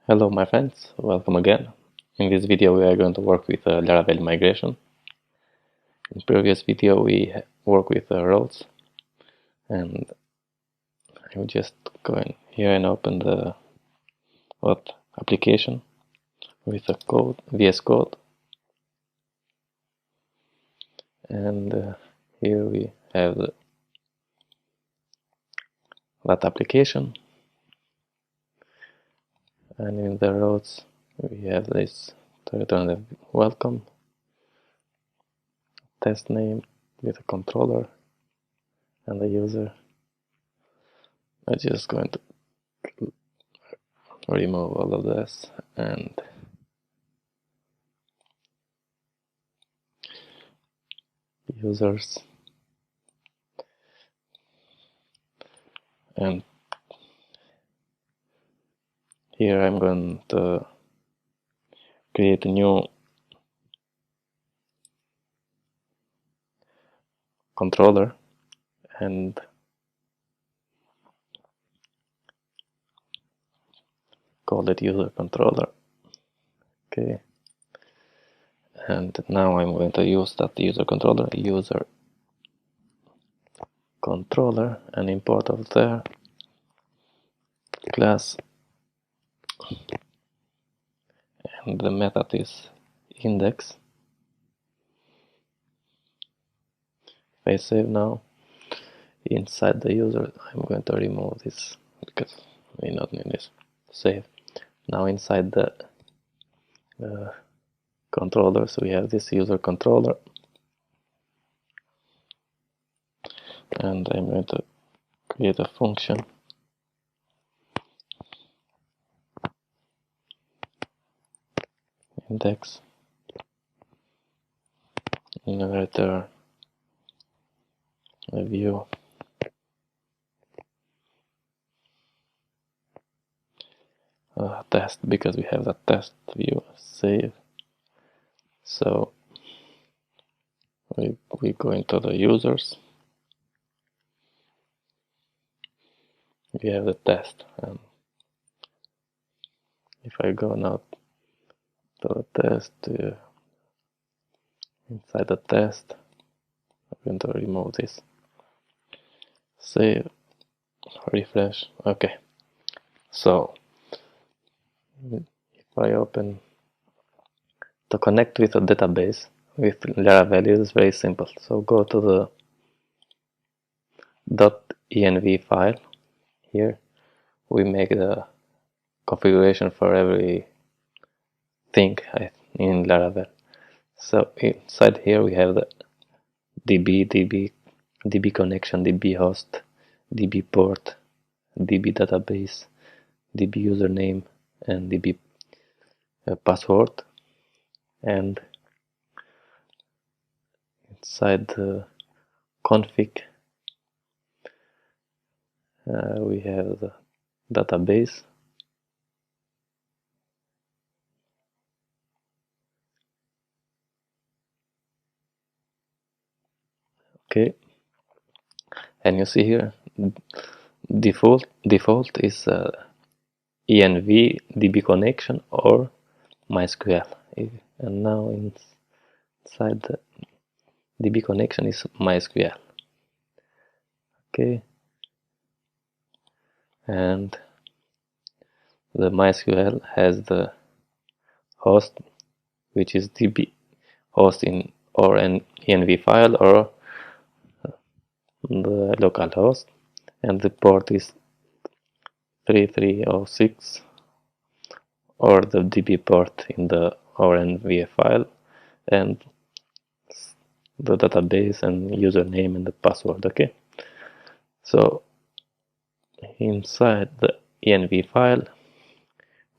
Hello my friends, welcome again. In this video we are going to work with Laravel migration. In previous video we worked with roles, and I will just go in here and open the application with the code, VS Code, and here we have that application, and in the roles we have this to return the welcome test name with a controller and the user. I'm just going to remove all of this and users, and here I'm going to create a new controller and call it user controller. Okay, and now I'm going to use that user controller and import of there class, and the method is index. If I save now, inside the user I'm going to remove this because we not need this. Save. Now inside the controller, so we have this user controller, and I'm going to create a function index and return a view test, because we have the test view. Save. So we go into the users, we have the test, and if I go now to the test, inside the test I'm going to remove this. Save, refresh. Okay, so if I open to connect with a database with Laravel, it is very simple. So go to the .env file. Here we make the configuration for every thing in Laravel. So inside here we have the DB connection, DB host, DB port, DB database, DB username, and DB password. And inside the config we have the database, okay, and you see here default is env db connection or MySQL, and now inside the db connection is MySQL. Okay, and the MySQL has the host, which is db host in or an env file or the local host, and the port is 3306 or the db port in the ORNV file, and the database and username and the password. Okay, so inside the env file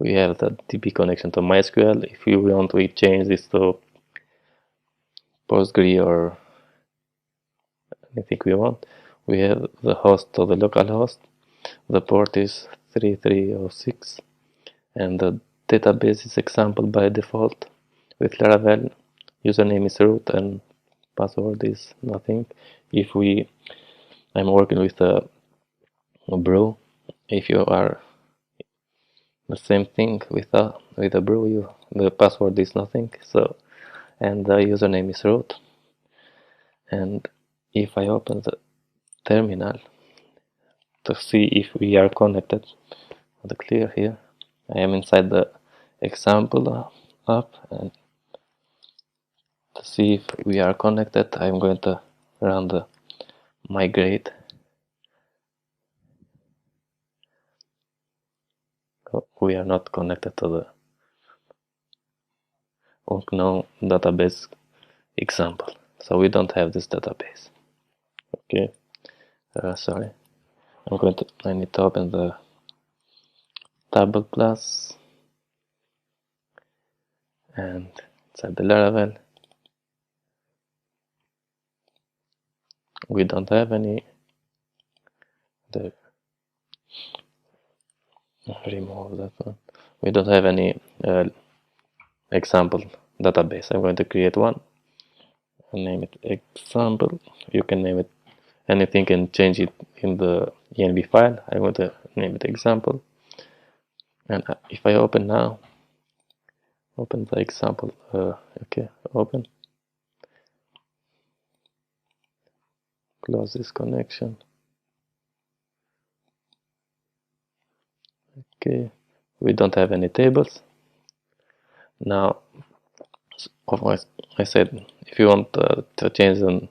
we have the db connection to MySQL. If you want, we change this to Postgre or anything we want. We have the host to the local host, the port is 3306, and the database is example by default with Laravel. Username is root and password is nothing. If I'm working with a brew, if you are the same thing with a brew. The password is nothing, so, and the username is root. And if I open the terminal to see if we are connected, the clear here, I am inside the example app, and to see if we are connected, I'm going to run the migrate. We are not connected to the unknown database example, so we don't have this database. Okay, sorry. I need to open the table class, and inside the Laravel we don't have any. Remove that one. We don't have any example database. I'm going to create one and name it example. You can name it anything and change it in the env file. I'm going to name it example, and if I open now, open the example, okay, open, close this connection. Okay, we don't have any tables. Now, of course, I said if you want to change the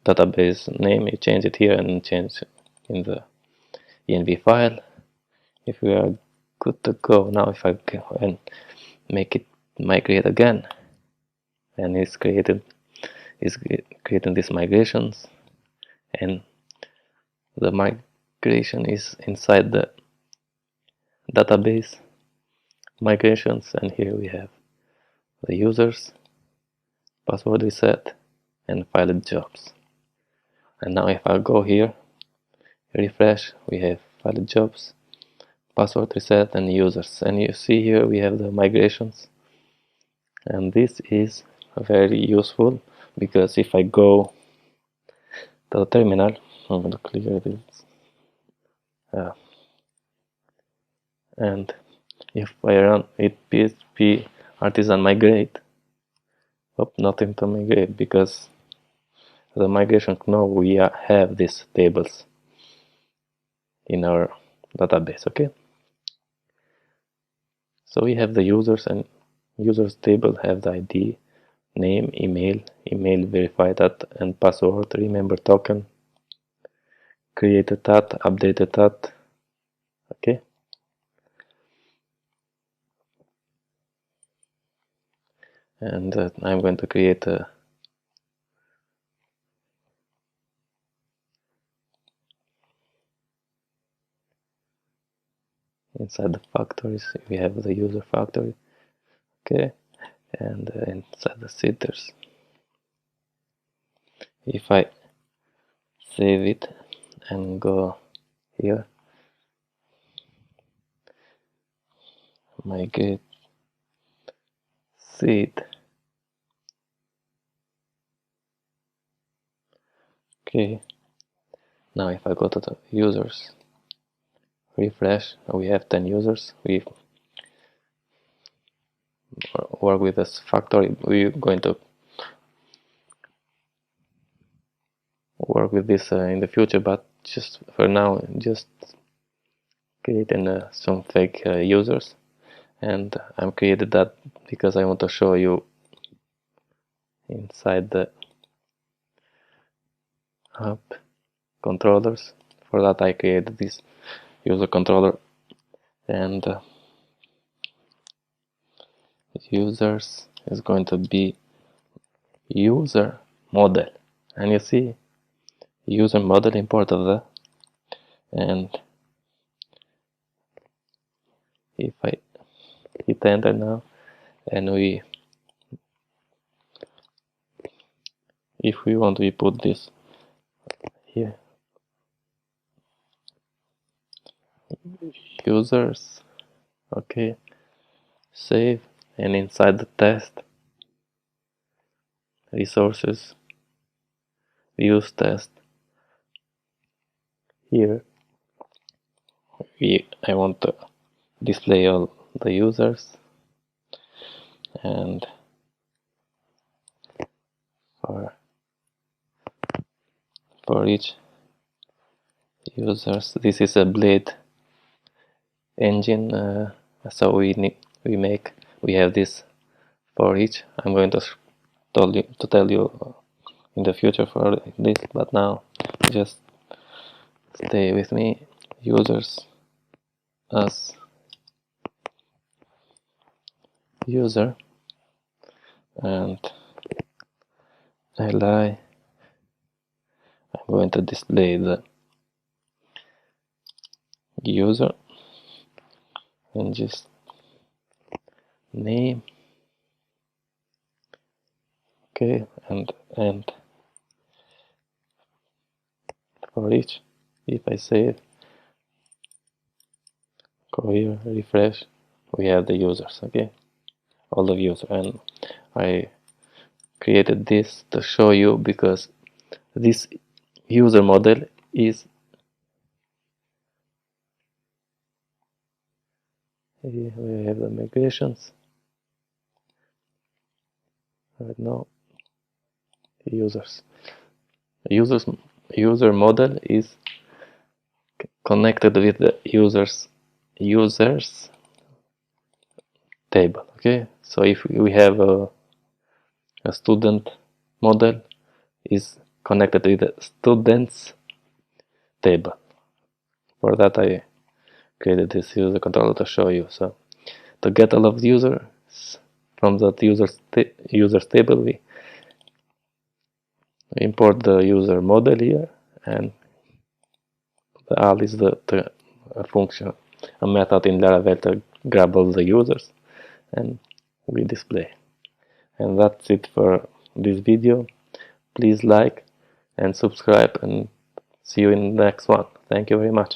database name, you change it here and change in the env file. If we are good to go now, if I go and make it migrate again, and it's creating these migrations, and the migration is inside the database migrations, and here we have the users, password reset, and filed jobs. And now if I go here, refresh, we have filed jobs, password reset, and users, and you see here we have the migrations. And this is very useful, because if I go to the terminal, I'm going to clear this, and if I run it php artisan migrate, nothing to migrate, because the migration know we have these tables in our database. Okay, so we have the users, and users table have the ID, name, email verified at, and password, remember token, created at, updated at. Okay, and I'm going to create a inside the factories we have the user factory. Okay, and inside the setters, if I save it and go here, migrate seed. Okay, now if I go to the users, refresh, we have 10 users. We work with this factory. We're going to work with this in the future, but just for now, just creating some fake users. And I'm created that because I want to show you inside the app controllers. For that I created this user controller, and users is going to be user model, and you see user model imported there. And if I hit enter now, and if we want, we put this here, users. Okay, save, and inside the test resources, use test, here I want to display all the users, and for each users, this is a blade engine, so we have this for each. I'm going to tell you in the future for this, but now just stay with me. Users as user, and li, I'm going to display the user and just name, okay, and for each, if I save, go here, refresh, we have the users, okay, all the users. And I created this to show you because this user model is we have the migrations right now. User model is connected with the users table, okay. So if we have a student model is connected with the students table. For that I created this user controller to show you. So to get all of the users from that users table, we import the user model here, and the all is the a function, a method in Laravel to grab all the users, and we display. And that's it for this video. Please like and subscribe, and see you in the next one. Thank you very much.